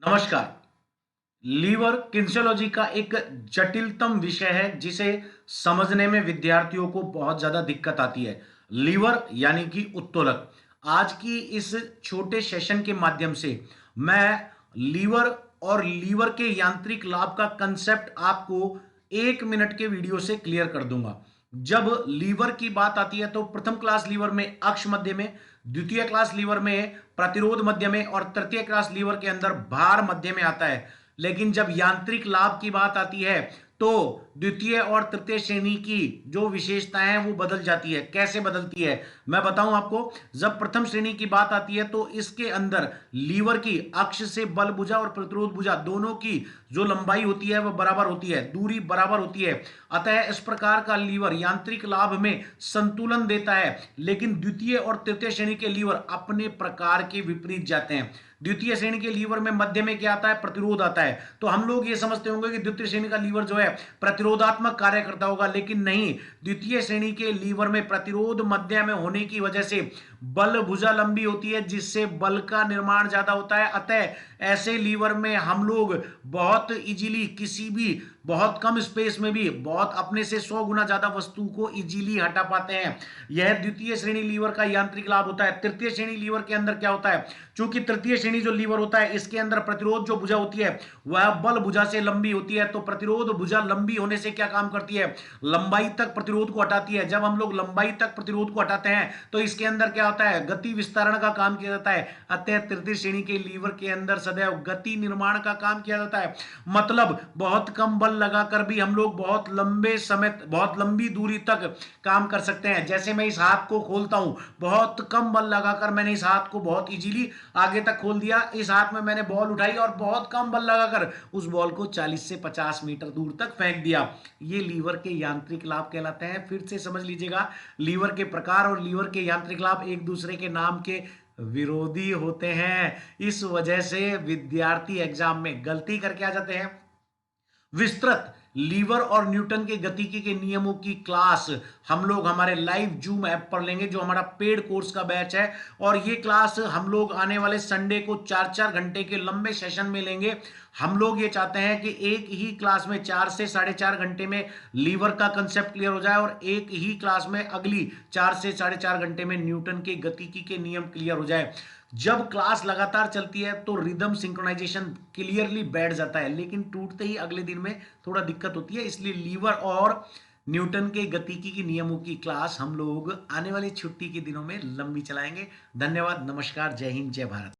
नमस्कार। लीवर किन्सियोलॉजी का एक जटिलतम विषय है जिसे समझने में विद्यार्थियों को बहुत ज्यादा दिक्कत आती है। लीवर यानी कि उत्तोलक। आज की इस छोटे सेशन के माध्यम से मैं लीवर और लीवर के यांत्रिक लाभ का कंसेप्ट आपको 1 मिनट के वीडियो से क्लियर कर दूंगा। जब लीवर की बात आती है तो प्रथम क्लास लीवर में अक्ष मध्य में, द्वितीय क्लास लीवर में प्रतिरोध मध्य में और तृतीय क्लास लीवर के अंदर भार मध्य में आता है। लेकिन जब यांत्रिक लाभ की बात आती है तो द्वितीय और तृतीय श्रेणी की जो विशेषताएं हैं वो बदल जाती है। कैसे बदलती है मैं बताऊं आपको। जब प्रथम श्रेणी की बात आती है तो इसके अंदर लीवर की अक्ष से बल भुजा और प्रतिरोध भुजा दोनों की जो लंबाई होती है वह बराबर होती है, दूरी बराबर होती है। अतः इस प्रकार का लीवर यांत्रिक लाभ में संतुलन देता है। लेकिन द्वितीय और तृतीय श्रेणी के लीवर अपने प्रकार के विपरीत जाते हैं। द्वितीय श्रेणी के लीवर में मध्य में क्या आता है? प्रतिरोध आता है। तो हम लोग ये समझते होंगे कि द्वितीय श्रेणी का लीवर जो है प्रतिरोधात्मक कार्य करता होगा, लेकिन नहीं। द्वितीय श्रेणी के लीवर में प्रतिरोध मध्य में होने की वजह से बल भुजा लंबी होती है, जिससे बल का निर्माण ज्यादा होता है। अतः ऐसे लीवर में हम लोग बहुत इजीली किसी भी बहुत कम स्पेस में भी बहुत अपने से 100 गुना ज्यादा वस्तु को इजीली हटा पाते हैं। यह द्वितीय श्रेणी लीवर का यांत्रिक लाभ होता है। तृतीय श्रेणी लीवर के अंदर क्या होता है? चूंकि तृतीय श्रेणी जो लीवर होता है इसके अंदर प्रतिरोध जो भुजा होती है वह बल भुजा से लंबी होती है। तो प्रतिरोध भुजा लंबी होने से क्या काम करती है? लंबाई तक प्रतिरोध को हटाती है। जब हम लोग लंबाई तक प्रतिरोध को हटाते हैं तो इसके अंदर क्या होता है? गति विस्तारण का काम किया जाता है। अतः तृतीय श्रेणी के लीवर के अंदर सदैव गति निर्माण का काम किया जाता है। मतलब बहुत कम बल लगाकर भी हम लोग बहुत लंबे समय, बहुत लंबी दूरी तक काम कर सकते हैं। जैसे मैं इस हाथ को खोलता हूं, बहुत कम बल लगाकर मैंने इस हाथ को बहुत इजीली आगे तक खोल दिया। इस हाथ में मैंने बॉल उठाई और बहुत कम बल लगाकर उस बॉल को 40 से 50 मीटर दूर तक फेंक दिया। ये लीवर के यांत्रिक लाभ कहलाते हैं। फिर से समझ लीजिएगा, लीवर के प्रकार और लीवर के यांत्रिक लाभ एक दूसरे के नाम के विरोधी होते हैं। इस वजह से विद्यार्थी एग्जाम में गलती करके आ जाते हैं। विस्तृत लीवर और न्यूटन के गतिकी के नियमों की क्लास हम लोग हमारे लाइव जूम ऐप पर लेंगे, जो हमारा पेड कोर्स का बैच है। और ये क्लास हम लोग आने वाले संडे को 4-4 घंटे के लंबे सेशन में लेंगे। हम लोग ये चाहते हैं कि एक ही क्लास में 4 से 4.5 घंटे में लीवर का कंसेप्ट क्लियर हो जाए और एक ही क्लास में अगली 4 से 4.5 घंटे में न्यूटन के गतिकी के नियम क्लियर हो जाए। जब क्लास लगातार चलती है तो रिदम सिंक्रोनाइजेशन क्लियरली बैठ जाता है, लेकिन टूटते ही अगले दिन में थोड़ा दिक्कत होती है। इसलिए लीवर और न्यूटन के गतिकी के नियमों की क्लास हम लोग आने वाली छुट्टी के दिनों में लंबी चलाएंगे। धन्यवाद, नमस्कार, जय हिंद, जय भारत।